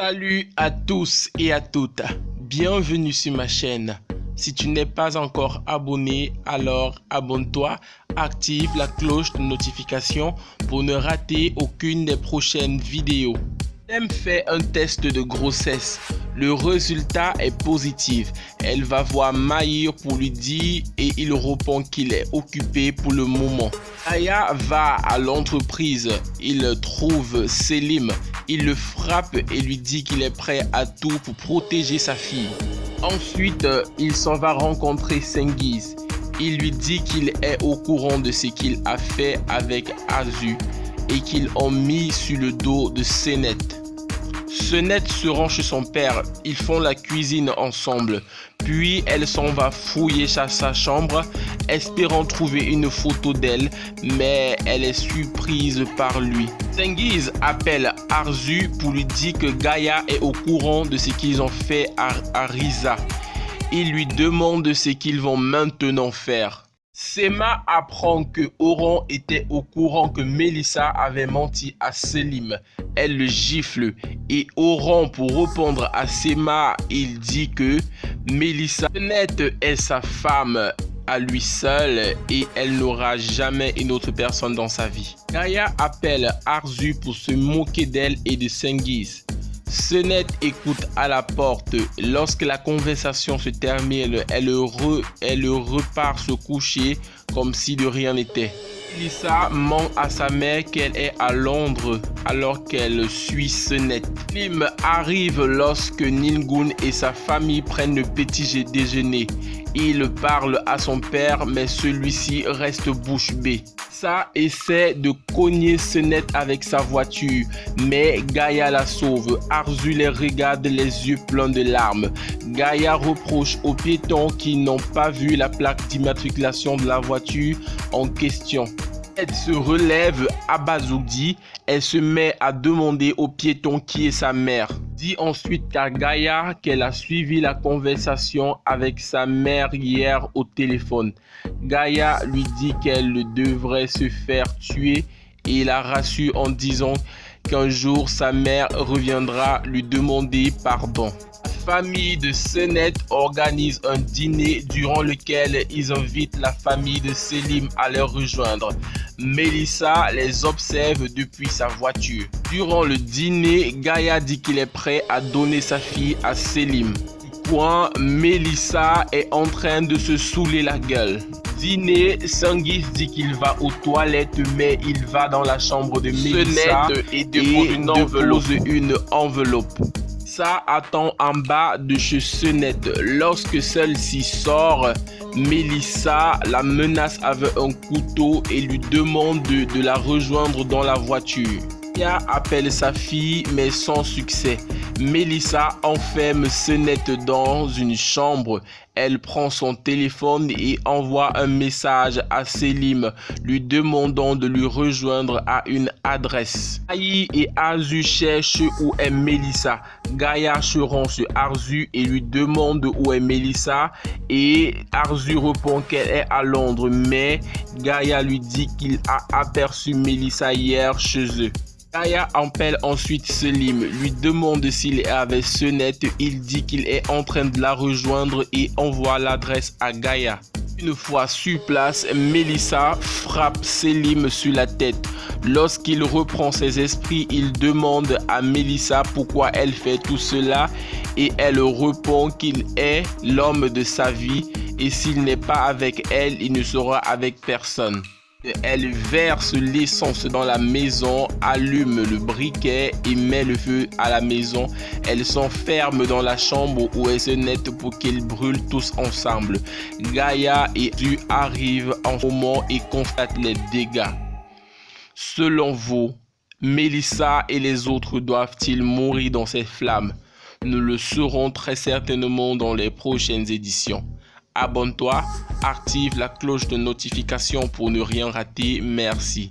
Salut à tous et à toutes, bienvenue sur ma chaîne. Si tu n'es pas encore abonné, alors abonne-toi, active la cloche de notification pour ne rater aucune des prochaines vidéos. Elle fait un test de grossesse. Le résultat est positif. Elle va voir Mahir pour lui dire et il répond qu'il est occupé pour le moment. Aya va à l'entreprise. Il trouve Selim. Il le frappe et lui dit qu'il est prêt à tout pour protéger sa fille. Ensuite, il s'en va rencontrer Cengiz. Il lui dit qu'il est au courant de ce qu'il a fait avec Arzu et qu'ils ont mis sur le dos de Senet. Senet se rend chez son père, ils font la cuisine ensemble, puis elle s'en va fouiller sa chambre, espérant trouver une photo d'elle, mais elle est surprise par lui. Cengiz appelle Arzu pour lui dire que Gaïa est au courant de ce qu'ils ont fait à Riza. Il lui demande ce qu'ils vont maintenant faire. Sema apprend que Oran était au courant que Melissa avait menti à Selim. Elle le gifle et Oran, pour répondre à Sema, il dit que Melissa est sa femme à lui seul et elle n'aura jamais une autre personne dans sa vie. Gaïa appelle Arzu pour se moquer d'elle et de Cengiz. Senet écoute à la porte. Lorsque la conversation se termine, elle repart se coucher comme si de rien n'était. Melissa ment à sa mère qu'elle est à Londres alors qu'elle suit Senet. Selim arrive lorsque Nilgun et sa famille prennent le petit déjeuner. Il parle à son père mais celui-ci reste bouche bée. Ça essaie de cogner Senet avec sa voiture, mais Gaïa la sauve. Arzu les regarde les yeux pleins de larmes. Gaïa reproche aux piétons qui n'ont pas vu la plaque d'immatriculation de la voiture en question. Elle se relève abasourdie, elle se met à demander aux piétons qui est sa mère. Dit ensuite à Gaïa qu'elle a suivi la conversation avec sa mère hier au téléphone. Gaïa lui dit qu'elle devrait se faire tuer et la rassure en disant qu'un jour sa mère reviendra lui demander pardon. La famille de Senet organise un dîner durant lequel ils invitent la famille de Selim à les rejoindre. Melissa les observe depuis sa voiture. Durant le dîner, Gaïa dit qu'il est prêt à donner sa fille à Selim. Melissa est en train de se saouler la gueule. Dîner, Cengiz dit qu'il va aux toilettes, mais il va dans la chambre de Melissa et dépose une enveloppe. Ça attend en bas de chez Senet. Lorsque celle-ci sort, Melissa la menace avec un couteau et lui demande de la rejoindre dans la voiture. Gaïa appelle sa fille mais sans succès. Melissa enferme Senet dans une chambre. Elle prend son téléphone et envoie un message à Selim lui demandant de lui rejoindre à une adresse. Gaïa et Arzu cherchent où est Melissa. Gaïa se rend sur Arzu et lui demande où est Melissa et Arzu répond qu'elle est à Londres, mais Gaïa lui dit qu'il a aperçu Melissa hier chez eux. Gaïa appelle ensuite Selim, lui demande s'il est avec Senet. Il dit qu'il est en train de la rejoindre et envoie l'adresse à Gaïa. Une fois sur place, Melissa frappe Selim sur la tête. Lorsqu'il reprend ses esprits, il demande à Melissa pourquoi elle fait tout cela et elle répond qu'il est l'homme de sa vie et s'il n'est pas avec elle, il ne sera avec personne. Elle verse l'essence dans la maison, allume le briquet et met le feu à la maison. Elle s'enferme dans la chambre où elle se net pour qu'ils brûlent tous ensemble. Gaïa et Arzu arrivent en ce moment et constatent les dégâts. Selon vous, Melissa et les autres doivent-ils mourir dans ces flammes? Nous le saurons très certainement dans les prochaines éditions. Abonne-toi, active la cloche de notification pour ne rien rater. Merci.